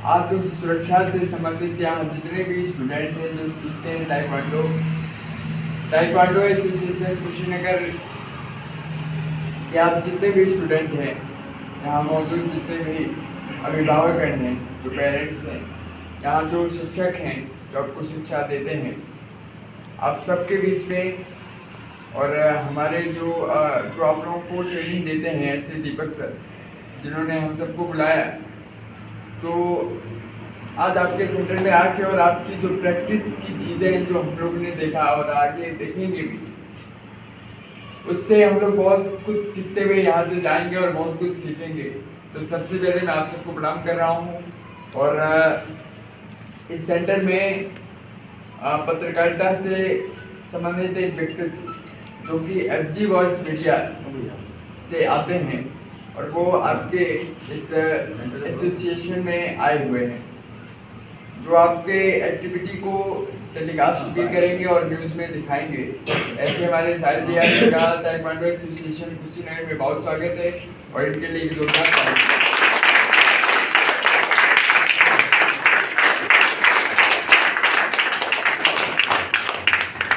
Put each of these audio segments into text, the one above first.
आप लोग सुरक्षा से संबंधित यहाँ जितने भी स्टूडेंट हैं जो सीखते हैं ताइक्वांडो एसोसिएशन कुशीनगर के आप जितने भी स्टूडेंट हैं, यहाँ मौजूद जितने भी अभिभावक हैं, जो पेरेंट्स हैं, यहाँ जो शिक्षक हैं जो आपको शिक्षा देते हैं, आप सबके बीच में और हमारे जो आप लोगों को ट्रेनिंग देते हैं ऐसे दीपक सर जिन्होंने हम सबको बुलाया, तो आज आपके सेंटर में आके और आपकी जो प्रैक्टिस की चीज़ें जो हम लोगों ने देखा और आगे देखेंगे भी, उससे हम लोग बहुत कुछ सीखते हुए यहाँ से जाएंगे और बहुत कुछ सीखेंगे। तो सबसे पहले मैं आप सबको प्रणाम कर रहा हूँ और इस सेंटर में पत्रकारिता से संबंधित एक व्यक्तित्व जो कि FG वॉइस मीडिया से आते हैं और वो आपके इस एसोसिएशन में आए हुए हैं, जो आपके एक्टिविटी को टेलीकास्ट भी करेंगे और न्यूज़ में दिखाएंगे। ऐसे हमारे साहिल भैया का ताइक्वांडो एसोसिएशन कुशीनगर में बहुत स्वागत है और इनके लिए एक जोरदार ताली।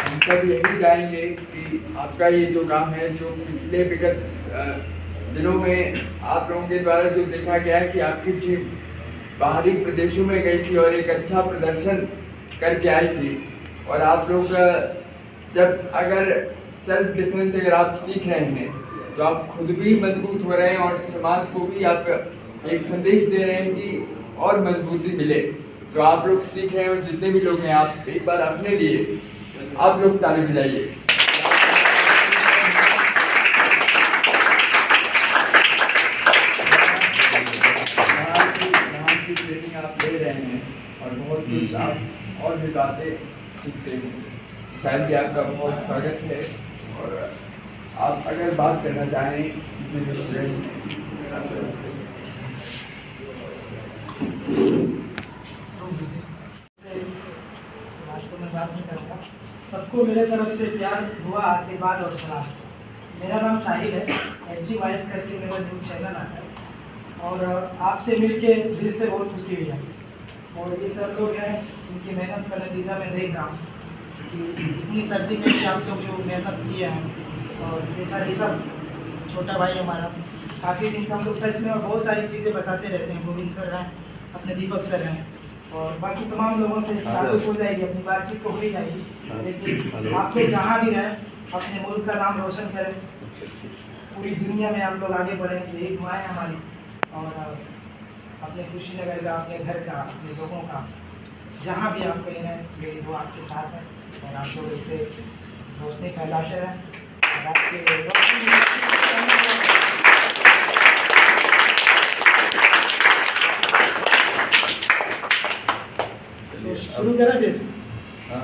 हम सब यही चाहेंगे कि आपका ये जो काम है, जो पिछले विगत दिनों में आप लोगों के द्वारा जो देखा गया है कि आपकी टीम बाहरी प्रदेशों में गई थी और एक अच्छा प्रदर्शन करके आई थी, और आप लोग जब अगर सेल्फ डिफेंस अगर आप सीख रहे हैं तो आप खुद भी मजबूत हो रहे हैं और समाज को भी आप एक संदेश दे रहे हैं कि और मजबूती मिले। तो आप लोग सीख रहे हैं और जितने भी लोग हैं, आप एक बार अपने लिए आप लोग ताली बजाइए। ट्रेनिंग आप ले रहे हैं और बहुत कुछ आप और भी बातें सीखते हैं। शायद भी आपका बहुत स्वागत है और आप अगर बात करना चाहें जितने भी स्टूडेंट तो मैं बात नहीं करूँगा। सबको मेरे तरफ से प्यार, दुआ, आशीर्वाद और सलाम। मेरा नाम साहिल है, FG वॉइस करके मेरा न्यूज़ चैनल आता है और आपसे मिलके दिल से बहुत खुशी हुई है। और ये सब लोग हैं, इनकी मेहनत का नतीजा मैं देख रहा हूँ कि इतनी सर्दी में भी आप लोग जो मेहनत किए हैं। और जैसा ऋषभ छोटा भाई हमारा, काफ़ी दिन से हम लोग टच में और बहुत सारी चीज़ें बताते रहते हैं। गोविंद सर हैं, अपने दीपक सर हैं और बाकी तमाम लोगों से ताल्लुक हो जाएगी, अपनी बातचीत तो हो ही जाएगी। लेकिन आप लोग जहाँ भी रहें अपने मुल्क का नाम रोशन करें, पूरी दुनिया में आप लोग आगे बढ़ें, यही दुआएं हमारी। और अपने कुशीनगर का, अपने घर का, अपने लोगों का, जहाँ भी आप कहीं रहें, मेरी दुआ आपके साथ है और आप लोग इसे रोशनी फैलाते रहें और आपके तो शुरू करें फिर।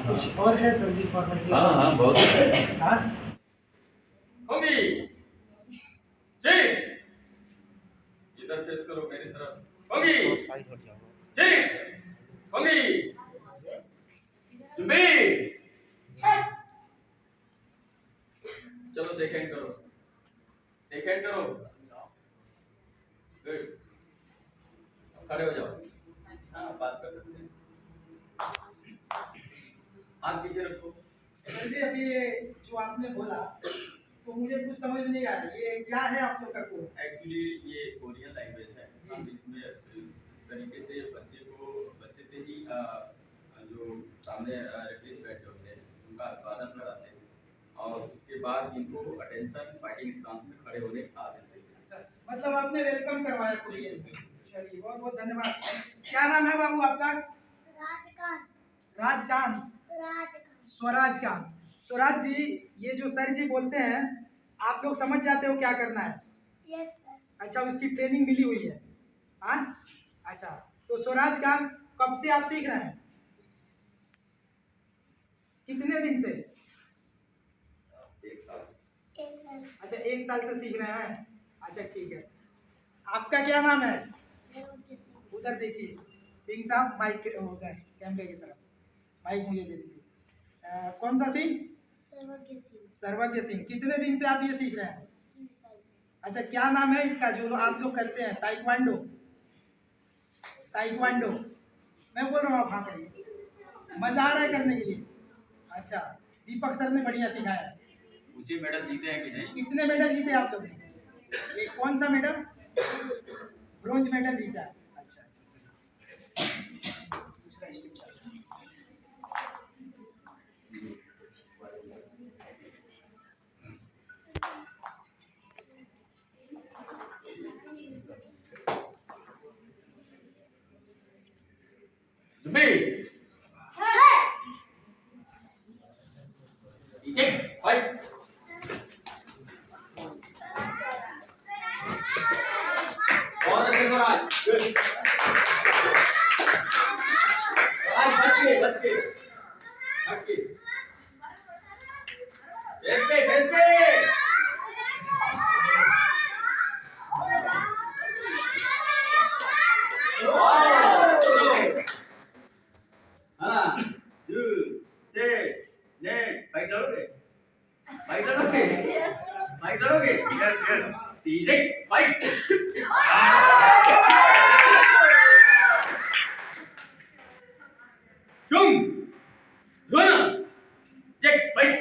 कुछ और है सर जी फॉर्मेलिटी? हाँ बहुत है। हाँ होगी जी, इधर फेस करो मेरी तरफ। होगी जी, होगी जुबी, चलो सेकंड करो, सेकंड करो। गुड, खड़े हो जाओ। हाँ बात कर सकते हैं, हाथ पीछे रखो। सर जी, अभी जो आपने बोला तो मुझे कुछ समझ नहीं आ रही, ये क्या है आप लोग का कोर्स? एक्चुअली ये कोरियन लैंग्वेज है। हम इसमें इस तरीके से बच्चे से ही जो सामने रेफरीज बैठे होते हैं उनका अभिवादन कराते हैं और उसके बाद इनको अटेंशन फाइटिंग स्टांस में खड़े होने का आदेश देते हैं। अच्छा, मतलब आपने वेलकम करवाया कोरियन में। चलिए बहुत बहुत धन्यवाद। क्या नाम है बाबू आपका? राजकांत। राजकांत। स्वराजकांत। स्वराज जी, ये जो सर जी बोलते हैं आप लोग समझ जाते हो क्या करना है? Yes sir. अच्छा, उसकी ट्रेनिंग मिली हुई है? हाँ अच्छा, तो स्वराजकांत कब से आप सीख रहे हैं? कितने दिन से? एक साल। अच्छा, 1 साल से सीख रहे हैं। अच्छा ठीक है, आपका क्या नाम है? उधर देखिए सिंह साहब, माइक उधर कैमरे की तरफ, माइक मुझे दे दीजिए। कौन सा सिंह? सर्वज्ञ सिंह। सर्वज्ञ सिंह। कितने दिन से आप ये सीख रहे हैं? 3 साल से। अच्छा, क्या नाम है इसका जो आप लोग करते हैं ताइक्वांडो? ताइक्वांडो। मैं बोल रहा हूँ आप हाँ कहिए। मजा आ रहा है करने के लिए? अच्छा, दीपक सर ने बढ़िया सिखाया। ऊंचे मेडल जीते हैं कि नहीं? कितने मेडल जीते आप लोग ने? ये कौन सा मेडल? ब्रोंज मेडल जीता है। अच्छा अच्छा, चलिए दूसरा स्टेप चलता है। जुम्बी ईजेक्ट फाइट। और अच्छे स्वराज, गुड स्वराज, बच के फेस पे हाँ, टू से नेट फाइट लड़ोगे यस सीजे फाइट। चुम जोना चेक फाइट।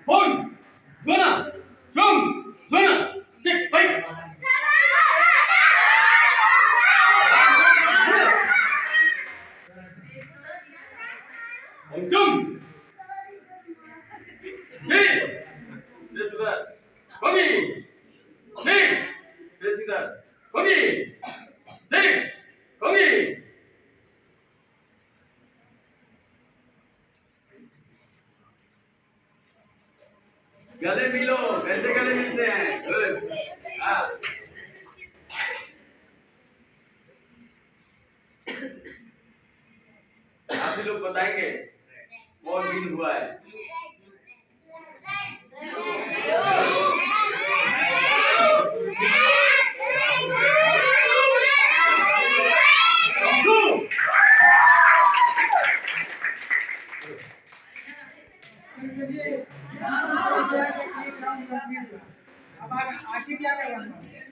होन जोना चुम जोना चेक fight. Untung. Sini. Terus sudah. Pergi. Sini. Terus sudah. Pergi. Sini. Pergi. गले मिलो, कैसे गले मिलते हैं? गुड। हाँ। आप लोग बताएंगे कौन विन हुआ है? अब आगे क्या करना है?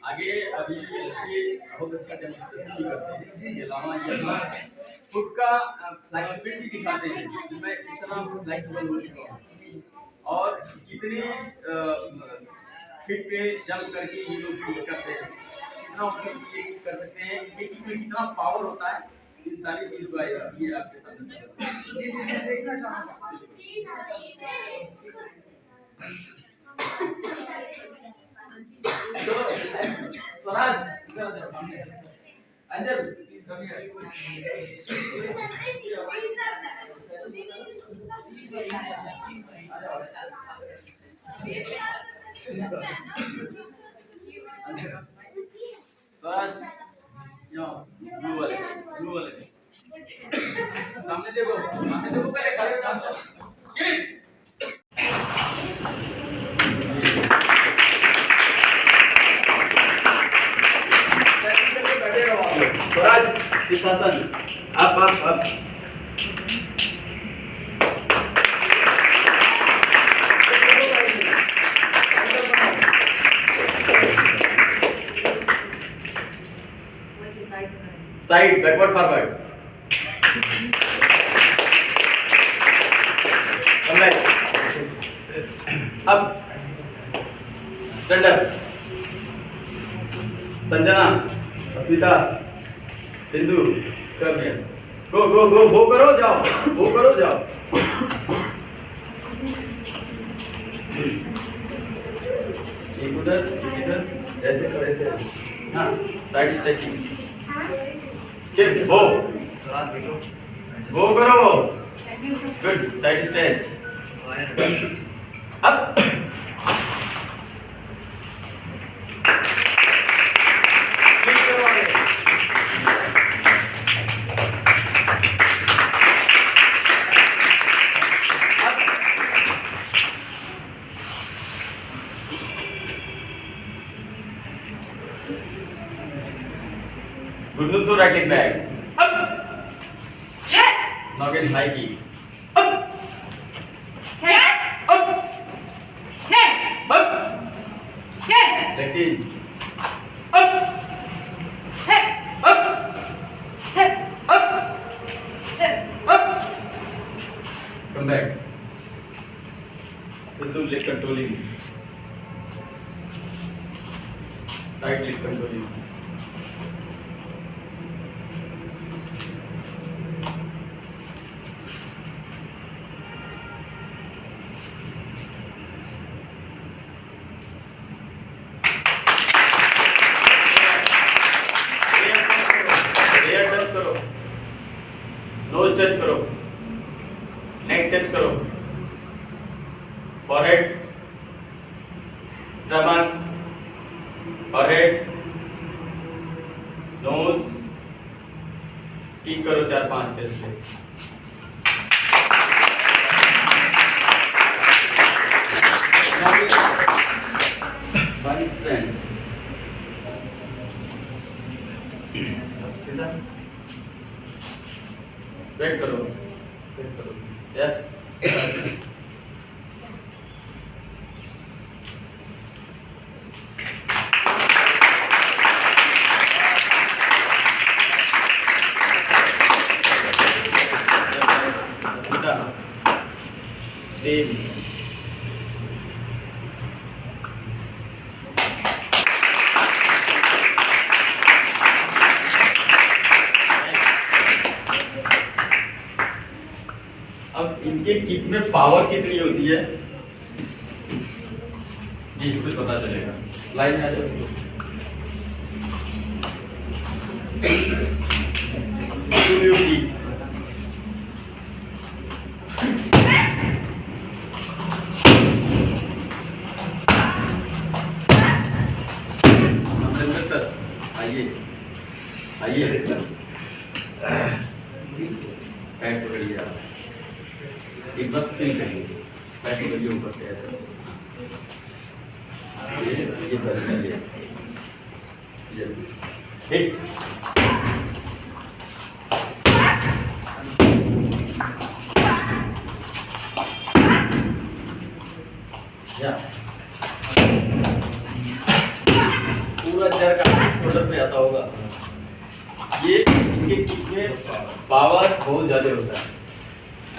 आगे अभी बच्चे बहुत अच्छा डेमोन्स्ट्रेशन भी करते हैं। इसके अलावा ये अपना खुद का फ्लेक्सिबिलिटी दिखाते हैं कि मैं कितना फ्लेक्सिबल हो चुका हूँ और कितने फिट पे जंप करके ये लोग किक करते हैं, कितना ऊंचे ये किक कर सकते हैं, इनके किक में कितना पावर होता है, इन सारी चीज़ को ये आपके सामने जी देखना चाहूँगा। चलो स्वराज अंजल स्वराज ब्लू वाले सामने देखो पहले खड़े सामने चलिए। स्वराज शीर्षासन आप साइड बैकवर्ड फॉरवर्ड अब स्टैंड अप। संजना, अस्मिता, बिंदु, कम है। गो करो जाओ। एक उधर ऐसे खड़े थे। हाँ, साइड स्ट्रेचिंग। चल वो करो। Good, side stretch. अब Good to right leg back. Up. Now get high kick. Up. Leg change up up up come back बिल्कुल leg controlling side leg controlling nose touch करो नेक टच करो forehead stomach forehead nose kick करो 4-5 test से one strength wait करो yes अब इनके kick में power कितनी होती है ये इसको पता चलेगा लाइन में आ जाओ सर आइए आइए पैर पकड़िए आप एक बार फील करिए पैर पकड़िए ऊपर से ऐसा ये बस करिए यस हिट या पूरा जर का शोल्डर पे आता होगा ये इनके किक में पावर बहुत ज्यादा होता है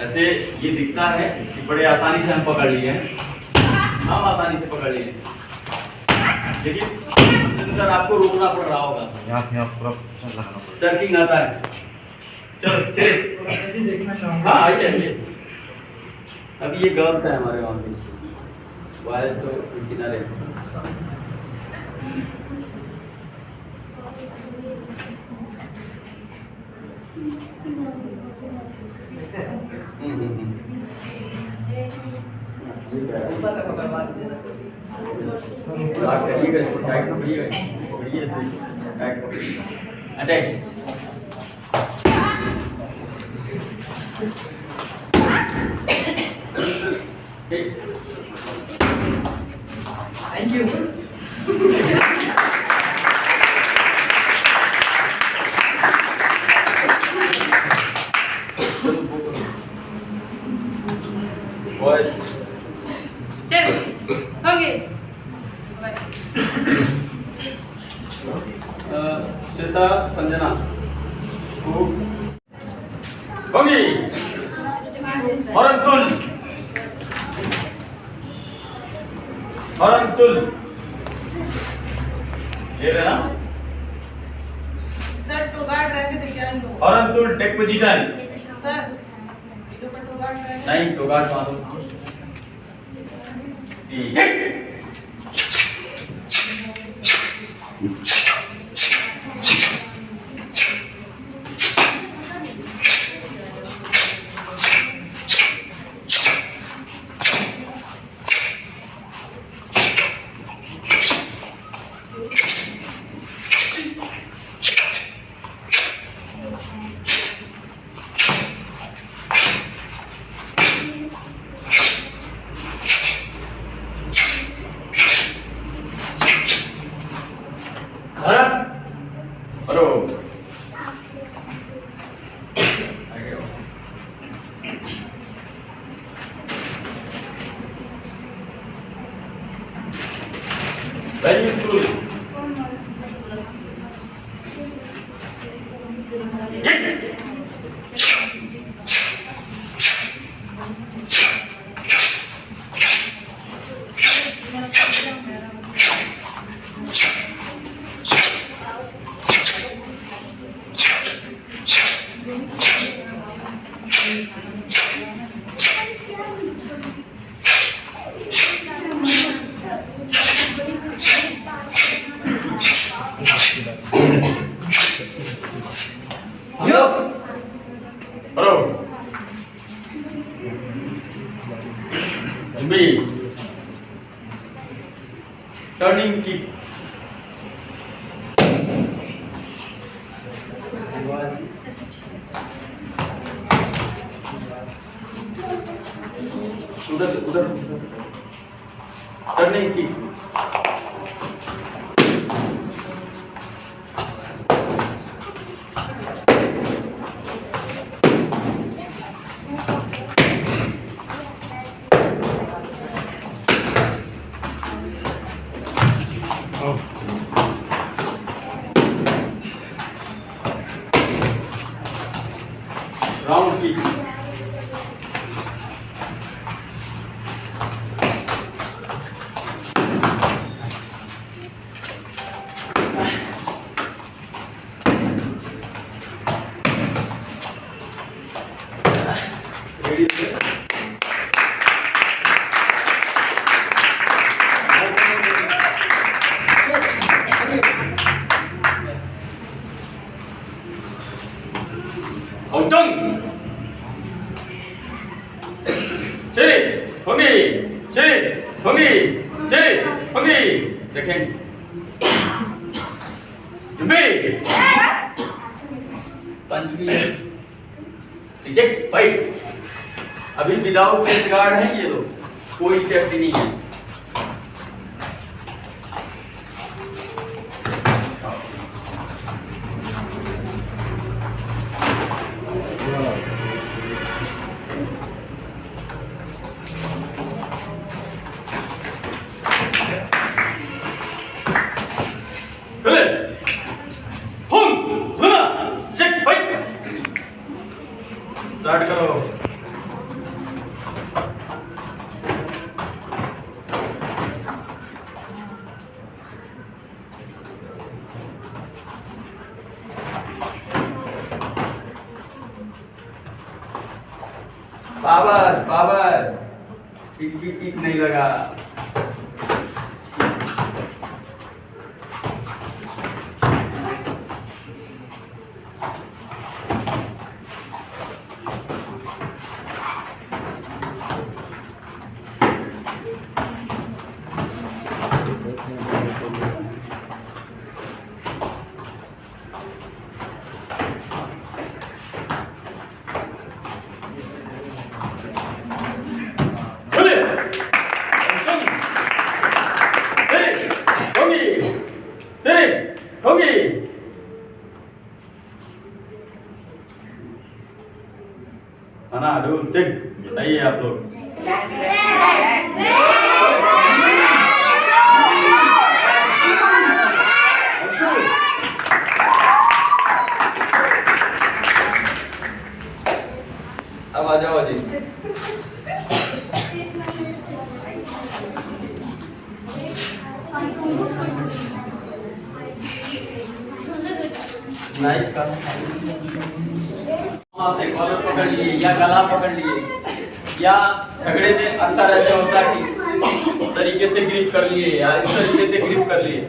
ऐसे ये दिखता है कि बड़े आसानी से हम पकड़ लिए हैं हम आसानी से पकड़ लिए लेकिन सर आपको रोकना पड़ रहा होगा यहाँ से आप पूरा लगाना पड़ेगा चर्किंग आता है चलो चलिए देखना चाहूँगा। हाँ आइए आइए अभी ये गर्ल्स है हमारे वहाँ पे बॉयज तो किनारे करिएगा इसको टाइट पकड़िएगा पकड़िए टाइट पकड़िए अटैक थैंक यू। बॉयज चल हो गए श्वेता संजना होगी हरंतुल ये रहे ना सर टू गार्ड रहेंगे तो क्या लो हरंतुल टेक पोजीशन सर इधर पर टू गार्ड रहेंगे नहीं तो गार्ड मारो सी टेक टर्निंग की उधर उधर टर्निंग की राउंड की सेकंड फाइट। अभी विदाउट फेस गार्ड है ये लोग, कोई सेफ्टी नहीं है। स्टार्ट करो। पावर पावर, टिक नहीं लगा। बताइए आप लोग। अब आ जाओ जी। नाइस का से कॉलर पकड़ लिए या गला पकड़ लिए, या झगड़े में अक्सर ऐसा होता है कि इस तरीके से ग्रिप कर लिए या इस तरीके से ग्रिप कर लिए,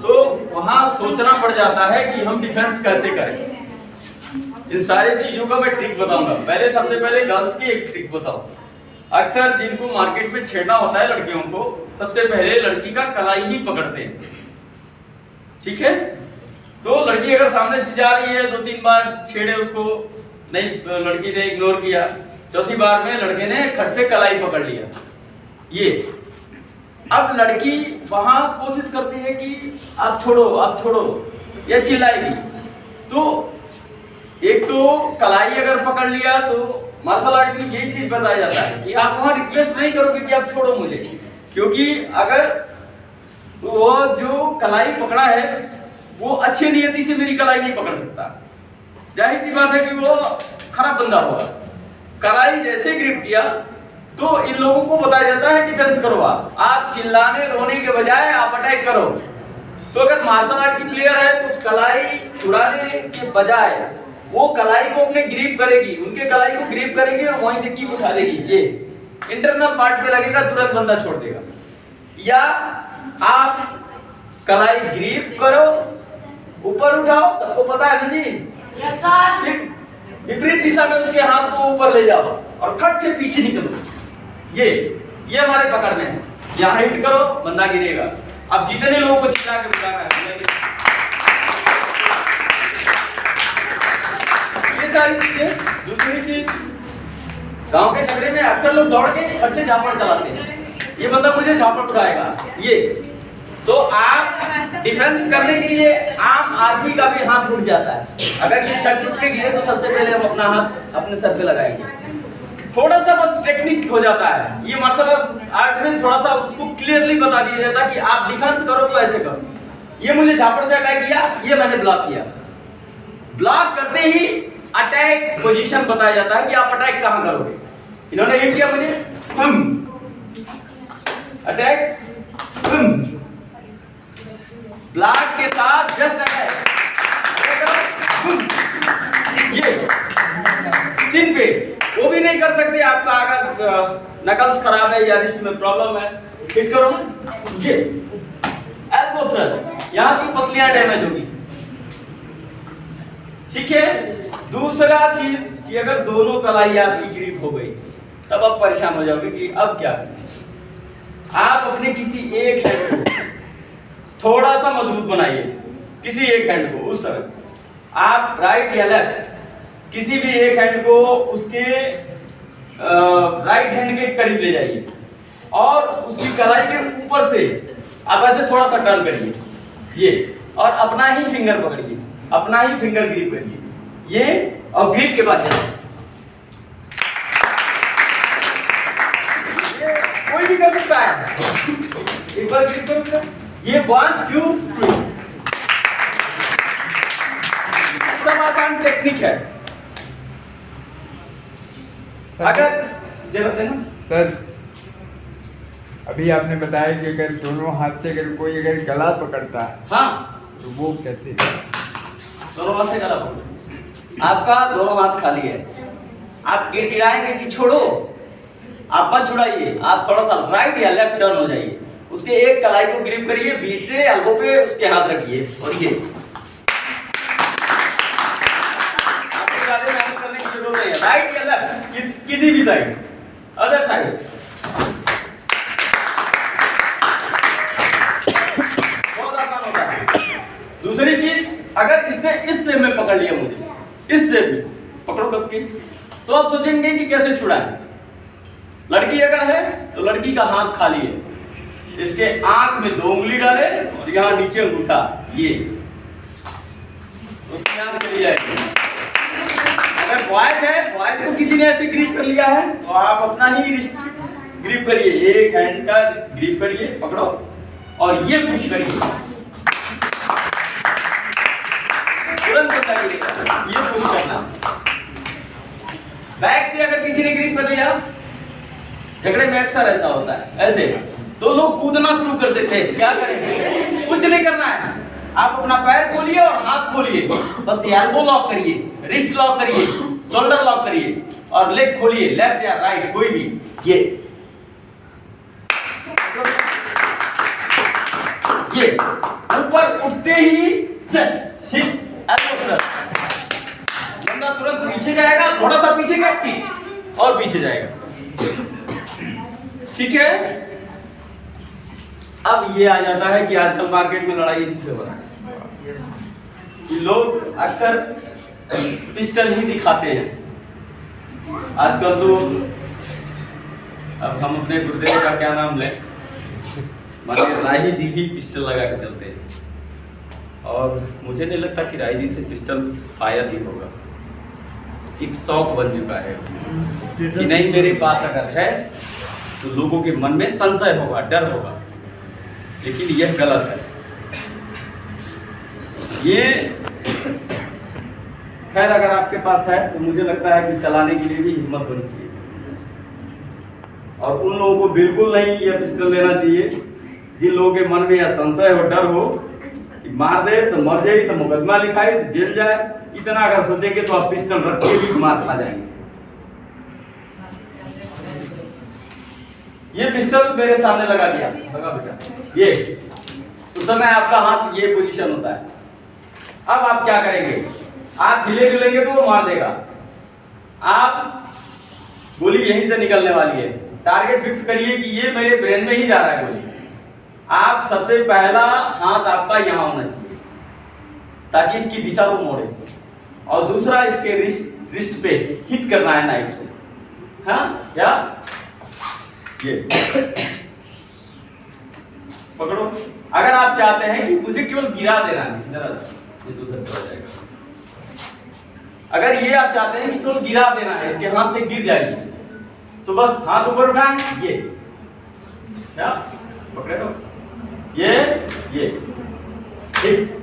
तो वहां सोचना पड़ जाता है कि हम डिफेंस कैसे करें। इन सारी चीजों का मैं ट्रिक बताऊंगा। पहले सबसे पहले गर्ल्स की एक ट्रिक बताओ। अक्सर जिनको मार्केट में छेड़ना होता है लड़कियों को, सबसे पहले लड़की का कलाई ही पकड़ते हैं, ठीक है। तो लड़की अगर सामने से जा रही है, 2-3 बार छेड़े उसको, नहीं, लड़की ने इग्नोर किया, चौथी बार में लड़के ने खट से कलाई पकड़ लिया। ये अब लड़की वहां कोशिश करती है कि आप छोड़ो या चिल्लाएगी। तो एक तो कलाई अगर पकड़ लिया तो मार्शल आर्ट में यही चीज बताया जाता है कि आप वहां रिक्वेस्ट नहीं करोगे कि आप छोड़ो मुझे, क्योंकि अगर वो जो कलाई पकड़ा है वो अच्छी नियति से मेरी कलाई नहीं पकड़ सकता, जाहिर सी बात है कि वो खराब बंदा होगा। कलाई जैसे ग्रिप किया तो इन लोगों को बताया जाता है डिफेंस करो। आप चिल्लाने रोने के बजाय आप अटैक करो। तो अगर मार्शल आर्ट की प्लेयर है तो कलाई छुड़ाने के बजाय वो कलाई को अपने ग्रिप करेगी, उनके कलाई को ग्रिप करेगी और वहीं से किक उठा देगी। ये इंटरनल पार्ट पे लगेगा, तुरंत बंदा छोड़ देगा। या आप कलाई ग्रिप करो, ऊपर उठाओ, सबको पता है ना जी। Yes sir. फिर विपरीत दिशा में उसके हाथ को ऊपर ले जाओ और खट से पीछे निकलो। ये हमारे पकड़ में है। यहाँ हिट करो, बंदा गिरेगा। अब जितने लोगों को चिल्ला के बताना है ये सारी चीजें। दूसरी चीज, गांव के झगड़े में अक्सर लोग दौड़ के फट से झापड़ चलाते हैं। ये बंदा मुझे झापड़ उठाएगा। ये तो आप डिफेंस करने के लिए आम आदमी का भी हाथ उठ जाता है। अगर ये छत टूट के गिरे तो सबसे पहले हम अपना हाथ अपने सर पे लगाएंगे। थोड़ा सा बस टेक्निक हो जाता है। ये मार्शल आर्ट में थोड़ा सा उसको क्लियरली बता दिया जाता है कि आप डिफेंस करो तो ऐसे करो। ये मुझे झापड़ से अटैक किया, ये मैंने ब्लॉक किया। ब्लॉक करते ही अटैक पोजीशन बताया जाता है कि आप अटैक कहां करोगे। इन्होंने हिट किया मुझे, अटैक, ब्लॉक के साथ जस्ट अटैक, ये चिन पे। वो भी नहीं कर सकते आपका अगर नकल्स खराब है या रिस्ट में प्रॉब्लम है। हिट करो, ये एल्बो थ्रस्ट, यहाँ की पसलियां डैमेज होगी। ठीक है। दूसरा चीज कि अगर दोनों कलाई आपकी ग्रिप हो गई तब आप परेशान हो जाओगे कि अब क्या करें। आप अपने किसी एक हैंड को थोड़ा सा मजबूत बनाइए, किसी एक हैंड को उस तरह। आप राइट या लेफ्ट किसी भी एक हैंड को उसके राइट हैंड के करीब ले जाइए और उसकी कलाई के ऊपर से आप ऐसे थोड़ा सा टर्न करिए ये, और अपना ही फिंगर पकड़िए, अपना ही फिंगर ग्रिप करिए ये, और ग्रिप के बाद ये कोई भी कर सकता है। एक बार ग्रिप करो, ये 1 2 3 सब आसान टेक्निक है। अगर जरूरत है ना सर, अभी आपने बताया कि अगर दोनों हाथ से अगर कोई अगर गला पकड़ता है हाँ तो वो कैसे? दोनों हाथ से गला पकड़ो। आपका दोनों हाथ खाली है, आप गिड़गिड़ाएंगे कि छोड़ो, आप मत छुड़ाइए। आप थोड़ा सा राइट या लेफ्ट टर्न हो जाइए, उसके एक कलाई को ग्रिप करिए, बीच से एल्बो पे उसके हाथ रखिए और ये आपको ज्यादा मेहनत करने की जरूरत नहीं है। राइट या लेफ्ट किसी भी साइड, अदर साइड, बहुत आसान होता है। दूसरी चीज, अगर इसने इस शेप में पकड़ लिया मुझे, इस शेप में पकड़ो कस के, तो आप सोचेंगे कि कैसे छुड़ाएं। लड़की अगर है तो लड़की का हाथ खाली है, इसके आंख में 2 उंगली डाले और यहाँ नीचे अंगूठा, ये उसकी आंख चली जाएगी। अगर बॉयज है, बॉयज को किसी ने ऐसे ग्रिप कर लिया है तो आप अपना ही रिस्ट ग्रिप करिए, एक हैंड का ग्रिप करिए, पकड़ो और ये पुश करिए, तुरंत बता गिरेगा। ये पुश करना। बैक से अगर किसी ने ग्रिप कर लिया, झगड़े में अक्सर ऐसा होता है, ऐसे तो लोग कूदना शुरू कर देते हैं। क्या करें? कुछ नहीं करना है, आप अपना पैर खोलिए और हाथ खोलिए, बस एल्बो लॉक करिए, रिस्ट लॉक करिए, शोल्डर लॉक करिए और लेग खोलिए, लेफ्ट या राइट कोई भी। ये ऊपर उठते ही जस्ट हिट एल्बो थ्रस्ट, बंदा तुरंत पीछे जाएगा, थोड़ा सा पीछे का और पीछे जाएगा। ठीक है। अब ये आ जाता है कि आजकल मार्केट में लड़ाई इसी से हो रहा है कि लोग अक्सर पिस्टल ही दिखाते हैं। आजकल तो अब हम अपने गुरुदेव का क्या नाम लें, माने राही जी भी पिस्टल लगा के चलते हैं और मुझे नहीं लगता कि राही जी से पिस्टल फायर ही होगा। एक शौक बन चुका है कि नहीं मेरे पास अगर है तो लोगों के मन में संशय होगा, डर होगा, लेकिन यह गलत है। ये खैर अगर आपके पास है तो मुझे लगता है कि चलाने के लिए भी हिम्मत होनी चाहिए। और उन लोगों को बिल्कुल नहीं ये पिस्टल लेना चाहिए जिन लोगों के मन में यह संशय हो, डर हो कि मार दे तो मर जाए, तो मुकदमा लिखाए तो जेल जाए। इतना अगर सोचेंगे तो आप पिस्टल रख के भी मार खा जाएंगे। ये पिस्टल मेरे सामने लगा दिया, लगा बेटा, ये उस समय आपका हाथ ये पोजीशन होता है। अब आप क्या करेंगे, आप हिले डुलेंगे तो वो मार देगा। आप गोली यहीं से निकलने वाली है, टारगेट फिक्स करिए कि ये मेरे ब्रेन में ही जा रहा है गोली। आप सबसे पहला हाथ आपका यहाँ होना चाहिए ताकि इसकी दिशा को मोड़े, और दूसरा इसके रिस्ट पे हिट करना है नाइफ से। हाँ, या ये पकड़ो। अगर आप चाहते हैं कि मुझे केवल गिरा देना है, जरा ये तो उधर चला जाएगा। अगर ये आप चाहते हैं कि केवल गिरा देना है, इसके हाथ से गिर जाएगी, तो बस हाथ ऊपर उठाएं, ये क्या पकड़े हो, ये ठीक।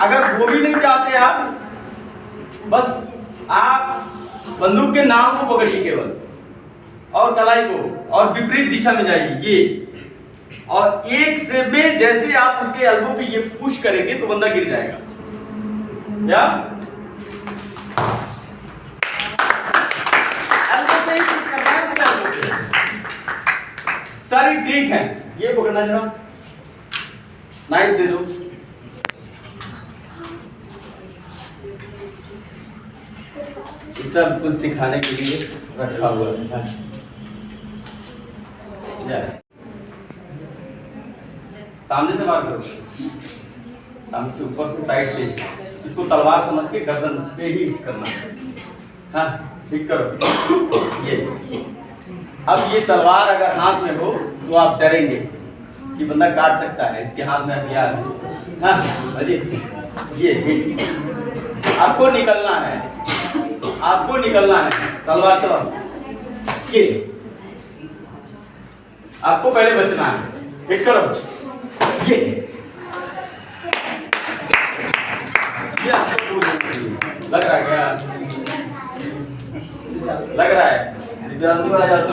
अगर वो भी नहीं चाहते आप, बस आप बंदूक के नाम को पकड़िए केवल, और कलाई को, और विपरीत दिशा में जाइए ये, और एक से में जैसे आप उसके एल्बो पे ये पुश करेंगे तो बंदा गिर जाएगा। क्या एल्बो से ही पुश करना है उसके एल्बो पे। सारी ट्रिक है। ये पकड़ना, जरा नाइफ दे दो। सब कुछ सिखाने के लिए रखा हुआ है। सामने से मार करो, सामने से, ऊपर से, साइड से। इसको तलवार समझ के गर्दन पे ही करना है। हाँ, ठीक करो ये। अब ये तलवार अगर हाथ में हो तो आप डरेंगे कि बंदा काट सकता है, इसके हाथ में हथियार है। हाँ अजी, ये आपको निकलना है, आपको निकलना है। तलवार चलाओ, ये आपको पहले बचना है। हिट करो, ये आपको लग रहा है क्या? लग रहा है दिव्यांशु वाला जादू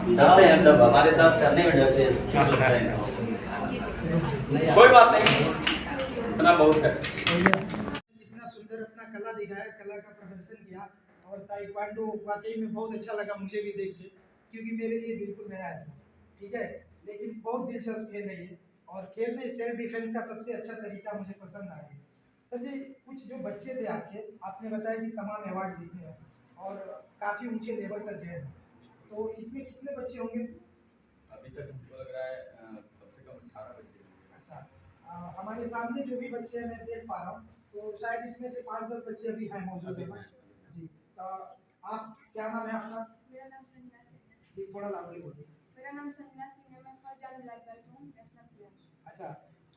डरते हैं सब, हमारे साथ करने में डरते हैं। क्यों लगा रहे हैं? कोई बात नहीं, इतना बहुत है। इतना सुंदर अपना कला दिखाया, कला का प्रदर्शन किया, और ताइक्वांडो वाकई में बहुत अच्छा लगा मुझे भी देख के, क्योंकि मेरे लिए बिल्कुल नया है सब। ठीक है, लेकिन बहुत दिलचस्प खेल है ये, और खेल में सेल्फ डिफेंस का सबसे अच्छा तरीका मुझे पसंद आया। सर जी, कुछ जो बच्चे थे आपके, आपने बताया कि तमाम अवार्ड जीते हैं और काफ़ी ऊंचे लेवल तक गए हैं, तो इसमें कितने बच्चे होंगे? अभी तक हमको लग रहा है कम से कम 18 बच्चे। अच्छा, हमारे सामने जो भी बच्चे हैं मैं देख पा रहा हूँ, तो शायद इसमें से 5-10 बच्चे अभी हैं मौजूद है जी। आप, क्या नाम है आपका? मेरा नाम संजना सिंह है। जी, थोड़ा लाउडली बोलिए। मेरा नाम संजना सिंह है, मैं फर्स्ट जॉन ब्लैक बेल्ट हूँ, नेशनल प्लेयर। अच्छा,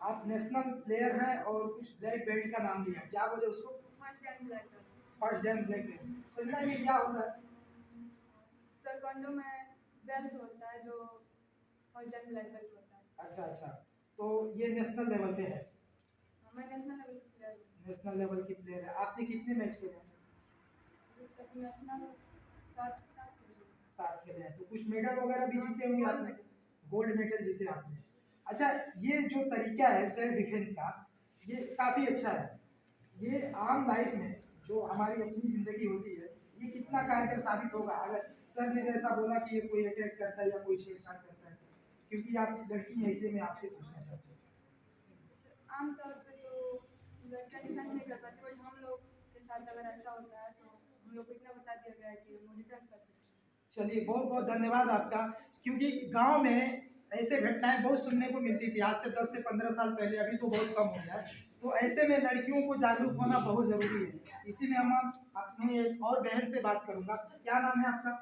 आप नेशनल प्लेयर हैं और कुछ ब्लैक बेल्ट का नाम लिया, क्या बोले उसको? First John black belt. First Dan black belt. Sanjana, ये क्या होता है? ताइक्वांडो में बेल्ट होता है जो फर्स्ट जॉन ब्लैक बेल्ट होता है। अच्छा अच्छा, तो ये नेशनल लेवल पे है? मैं नेशनल लेवल की प्लेयर हूँ। नेशनल लेवल की प्लेयर है। आपने कितने मैच खेले? नेशनल 7 खेले हैं। तो कुछ मेडल वगैरह भी जीते होंगे आपने? गोल्ड मेडल जीते आपने। अच्छा, ये जो तरीका है सेल्फ डिफेंस का, ये काफ़ी अच्छा है। ये आम लाइफ में जो हमारी अपनी ज़िंदगी होती है, ये कितना कारगर साबित होगा अगर सर ने जैसा बोला कि ये कोई अटैक करता है या कोई छेड़छाड़ करता है, क्योंकि आप लड़की हैं इसलिए मैं आपसे पूछना चाहता हूँ। आमतौर पे तो लड़कियाँ डिफेंस नहीं कर पाती, बट हम लोग के साथ अगर ऐसा होता है तो हम लोग को इतना बता दिया गया है कि वो डिफेंस कर सकते हैं। चलिए, बहुत बहुत धन्यवाद आपका, क्योंकि गांव में ऐसे घटनाएं बहुत सुनने को मिलती थी आज से 10 से 15 साल पहले, अभी तो बहुत कम हो गया। तो ऐसे में लड़कियों को जागरूक होना बहुत ज़रूरी है। इसी में हम अपनी एक और बहन से बात करूंगा। क्या नाम है आपका?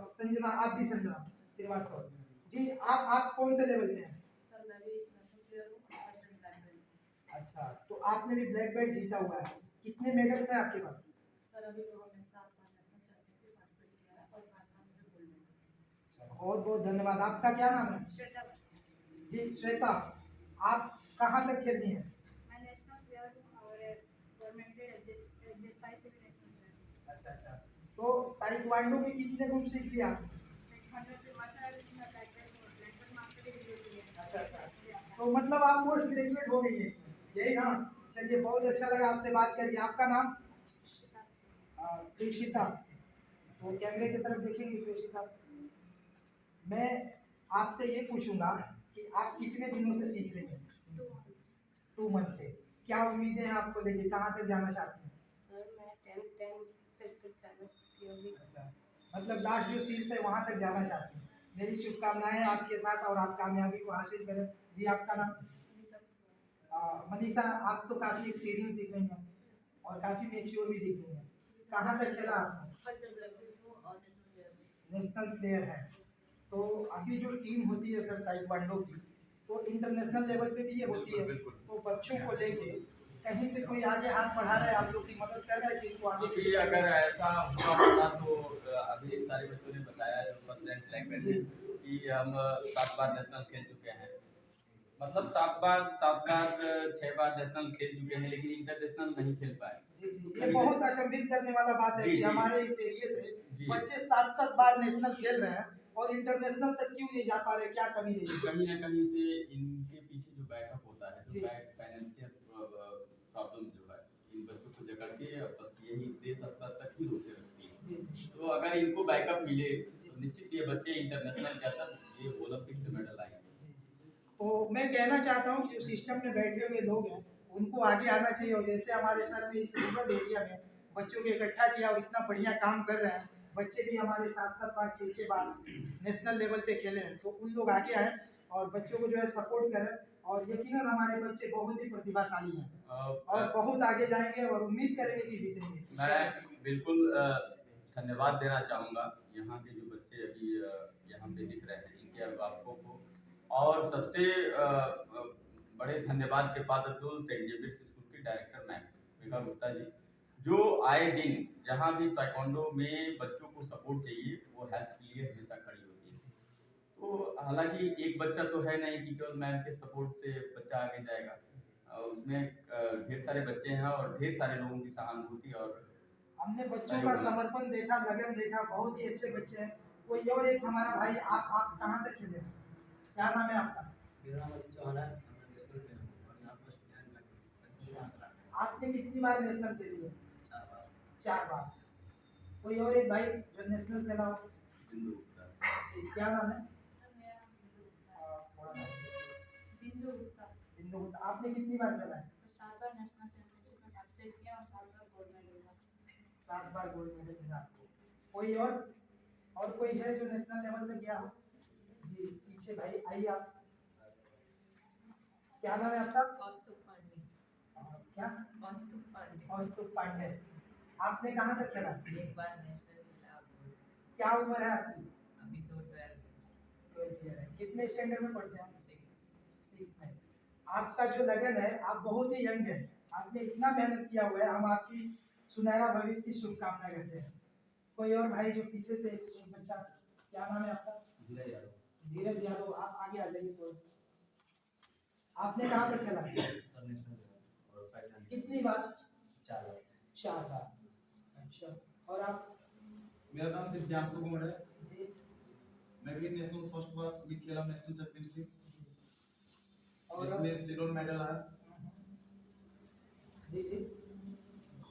संजना। आप भी संजना श्रीवास्तव जी। आप कौन से लेवल में हैं? सर मैं भी नेशनल प्लेयर हूँ, फर्स्ट एंड ब्लैक बेल्ट। अच्छा, तो आपने भी ब्लैक बेल्ट जीता हुआ है। कितने मेडल्स हैं आपके पास? सर अभी तो हमने 7 बार नेशनल चैंपियनशिप पार्टिसिपेट किया है और 7 बार मुझे गोल्ड मेडल। बहुत बहुत धन्यवाद। आपका क्या नाम है? श्वेता, जी श्वेता, आप कहाँ तक खेली हैं? मैं नेशनल प्लेयर हूँ और गवर्नमेंटेड एजेड 5 से भी नेशनल प्लेयर हूँ। अच्छा अच्छा, तो ताइक्वांडो के कितने गुण सीख लिए आपने? ताइक्वांडो से मार्शल आर्ट में ब्लैक बेल्ट हूँ, ब्लैक बेल्ट मास्टर डिग्री होती है। अच्छा अच्छा, तो मतलब आप पोस्ट ग्रेजुएट हो गई है इसमें, यही ना? चलिए बहुत अच्छा लगा आपसे बात करके। आपका नाम? प्रेषिता। तो कैमरे की तरफ देखेंगे प्रेषिता। मैं आपसे ये पूछूंगा कि आप कितने दिनों से सीख रही हैं? 2 months। 2 मंथ से। क्या उम्मीदें हैं आपको लेके, कहाँ तक जाना चाहती हैं? सर मैं 10 फिर तक जाना चाहती हूँ अभी। अच्छा, मतलब लास्ट जो शीर्ष है वहाँ तक जाना चाहती हैं। मेरी शुभकामनाएं आपके साथ और आप कामयाबी को हासिल करें। जी आपका नाम? मनीषा, आप तो काफ़ी एक्सपीरियंस दिख रही हैं और काफ़ी मेच्योर भी दिख रही हैं। कहाँ तक खेला आपने? नेशनल प्लेयर है। तो अभी जो टीम होती है सर ताइक्वांडो की, तो इंटरनेशनल लेवल पे भी ये होती है, तो बच्चों को लेके कहीं से कोई आगे हाथ बढ़ा रहा है, आप लोग की मदद कर रहा है कि इनको आगे अभी अगर ऐसा हुआ होता तो अभी सारे बच्चों ने बताया जो फर्स्ट रैंक ब्लैक बेल्ट है कि हम 7 बार नेशनल खेल चुके हैं, मतलब 7 बार 6 बार नेशनल खेल चुके हैं, लेकिन इंटरनेशनल नहीं खेल पाए। जी जी, ये बहुत अचंभित करने वाला बात है जी, कि जी। हमारे इस एरिया से जी। बच्चे 7-7 बार नेशनल खेल रहे हैं और इंटरनेशनल तक क्यों नहीं जा पा रहे, क्या कमी रही है? कहीं ना कहीं से इनके पीछे जो बैकअप होता है, जी। जो फाइनेंशियल प्रॉब्लम जो है इन बच्चों को जकड़ के बस यही देश स्तर तक ही रोके रखती है। जी तो अगर इनको बैकअप मिले तो निश्चित ये बच्चे इंटरनेशनल जैसा ये ओलंपिक से मेडल आएंगे। तो मैं कहना चाहता हूँ कि जो सिस्टम में बैठे हुए लोग हैं उनको आगे आना चाहिए, और जैसे हमारे सर ने इस रूरल एरिया में बच्चों को इकट्ठा किया और इतना बढ़िया काम कर रहे हैं, बच्चे भी हमारे 7-7 बार 6-6 बार नेशनल लेवल पे खेले हैं, तो उन लोग आगे आए और बच्चों को जो है सपोर्ट करें, और यकीनन हमारे बच्चे बहुत ही प्रतिभाशाली हैं और बहुत आगे जाएंगे और उम्मीद करेंगे कि जीतेंगे। मैं बिल्कुल धन्यवाद देना चाहूँगा यहाँ के जो बच्चे अभी यहाँ पे दिख रहे हैं इनके अभिभावकों को, और सबसे बड़े धन्यवाद के पात्र तो सेंट जेवियर्स स्कूल के डायरेक्टर मैम मेघा गुप्ता जी, जो आए दिन जहाँ भी ताइक्वांडो में बच्चों को सपोर्ट चाहिए वो हेल्प के लिए हमेशा खड़ी होती है। तो हालांकि एक बच्चा तो है नहीं कि केवल मैम के सपोर्ट से बच्चा आगे जाएगा, उसमें ढेर सारे बच्चे हैं और ढेर सारे लोगों की सहानुभूति और हमने बच्चों का समर्पण देखा, लगन देखा, बहुत ही अच्छे बच्चे हैं। कोई और एक हमारा भाई, आप कहाँ तक खेले, क्या नाम है आपका? मेरा नाम अजीत चौहान है, मैं नेशनल प्लेयर हूँ और यहाँ फर्स्ट प्लेयर ब्लैक। आपने कितनी बार नेशनल खेली है? 4 बार। 4 बार। कोई और एक भाई जो नेशनल खेला हो? बिंदु गुप्ता। जी, क्या नाम है? मेरा नाम बिंदु गुप्ता है। थोड़ा सा। बिंदु गुप्ता। बिंदु गुप्ता, आपने कितनी बार खेला है? 7 बार नेशनल चैंपियनशिप में पार्टिसिपेट किया और 7 बार गोल्ड मेडल मिला। 7 बार गोल्ड मेडल मिला आपको। कोई और कोई है जो नेशनल लेवल पे गया हो? जी पीछे भाई आइए आप। क्या नाम है आपका? कौस्तुभ पांडे। क्या? कौस्तुभ पांडे। कौस्तुभ पांडे। आपने कहाँ तक खेला? एक बार नेशनल खेला। क्या उम्र है आपकी? अभी तो 12 ईयर है। कितने स्टैंडर्ड में पढ़ते हैं? 6 में। आपका जो लगन है, आप बहुत ही यंग है, आपने इतना मेहनत किया हुआ है, हम आपकी सुनहरा भविष्य की शुभकामना करते हैं। कोई और भाई जो पीछे से एक बच्चा, क्या नाम है आपका? धीरज यादव। आप आगे आ जाइए थोड़ा। आपने कहाँ तक खेला? कितनी बार? 4 बार। अच्छा, और आप? मेरा नाम दिव्यांशु कुमार है जी। मैं भी नेशनल फर्स्ट बार भी खेला नेशनल चैंपियनशिप, और जिसमें सिल्वर मेडल आया। जी जी,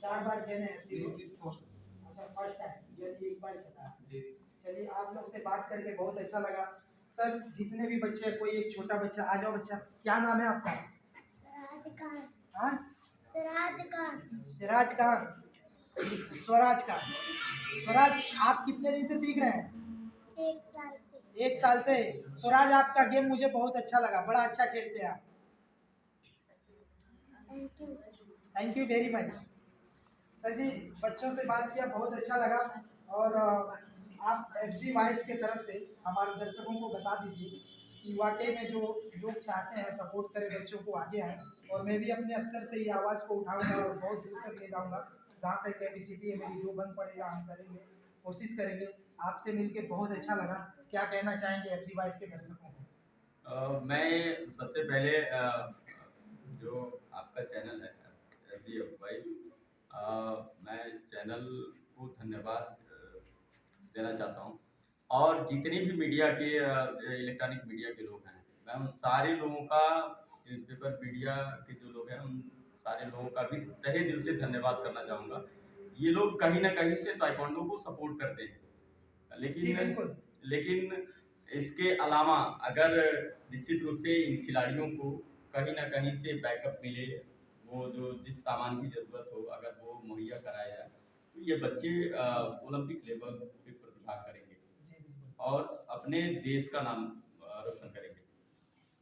4 बार खेले हैं सिर्फ फर्स्ट। अच्छा, फर्स्ट टाइम। चलिए एक बार खेला जी। चलिए, आप लोग से बात करके बहुत अच्छा लगा। सर जितने भी बच्चे हैं, कोई एक छोटा बच्चा, आ जाओ बच्चा। क्या नाम है आपका? हाँ? सिराज खान। स्वराज का। स्वराज, आप कितने दिन से सीख रहे हैं? 1 साल से। 1 साल से। स्वराज, आपका गेम मुझे बहुत अच्छा लगा, बड़ा अच्छा खेलते हैं आप। Thank you very much. Sir ji, बच्चों से बात किया, बहुत अच्छा लगा, और आप FG वॉइस के तरफ से हमारे दर्शकों को बता दीजिए कि वाकई में जो लोग चाहते हैं सपोर्ट करें बच्चों को, आगे आएँ, और मैं भी अपने स्तर से ये आवाज़ को उठाऊंगा और बहुत दूर तक ले जाऊंगा। जहाँ तक कैपेसिटी है मेरी, जो बन पड़ेगा हम करेंगे, कोशिश करेंगे। आपसे मिलके बहुत अच्छा लगा। क्या कहना चाहेंगे FG वॉइस के दर्शकों को? मैं सबसे पहले जो आपका चैनल है FG वॉइस, मैं इस चैनल को धन्यवाद देना चाहता हूँ। और जितने भी मीडिया के इलेक्ट्रॉनिक मीडिया के लोग हैं, मैं उन सारे लोगों का, न्यूज़पेपर मीडिया के जो लोग हैं उन सारे लोगों का भी तहे दिल से धन्यवाद करना चाहूँगा। ये लोग कहीं ना कहीं से ताइक्वांडो को सपोर्ट करते हैं, जी बिल्कुल। लेकिन इसके अलावा अगर निश्चित रूप से इन खिलाड़ियों को कहीं ना कहीं से बैकअप मिले, वो जो जिस सामान की ज़रूरत हो अगर वो मुहैया कराया जाए, तो ये बच्चे ओलंपिक लेवल पे प्रतिभाग करेंगे जी बिल्कुल। और अपने देश का नाम रोशन करेंगे।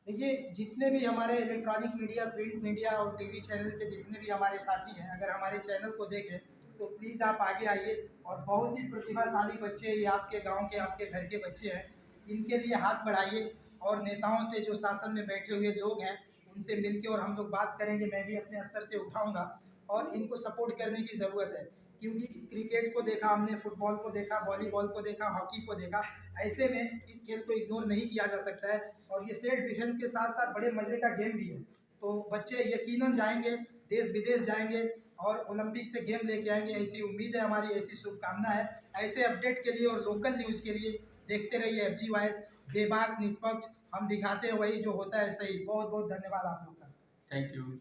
देखिए, जितने भी हमारे इलेक्ट्रॉनिक मीडिया, प्रिंट मीडिया और टीवी चैनल के जितने भी हमारे साथी हैं, अगर हमारे चैनल को देखें तो प्लीज़ आप आगे आइए। और बहुत ही प्रतिभाशाली बच्चे, ये आपके गांव के, आपके घर के बच्चे हैं, इनके लिए हाथ बढ़ाइए। और नेताओं से, जो शासन में बैठे हुए लोग हैं, उनसे मिलके और हम लोग बात करेंगे। मैं भी अपने स्तर से उठाऊंगा और इनको सपोर्ट करने की ज़रूरत है, क्योंकि क्रिकेट को देखा हमने, फुटबॉल को देखा, वॉलीबॉल को देखा, हॉकी को देखा। ऐसे में इस खेल को इग्नोर नहीं किया जा सकता है। और ये सेल्फ डिफेंस के साथ साथ बड़े मज़े का गेम भी है। तो बच्चे यकीनन जाएंगे, देश विदेश जाएंगे और ओलंपिक से गेम लेके आएंगे, ऐसी उम्मीद है हमारी, ऐसी शुभकामना है। ऐसे अपडेट के लिए और लोकल न्यूज़ के लिए देखते रहिए FG वॉइस। बेबाक, निष्पक्ष हम दिखाते हैं, वही जो होता है सही। बहुत बहुत धन्यवाद आप लोग का। Thank you.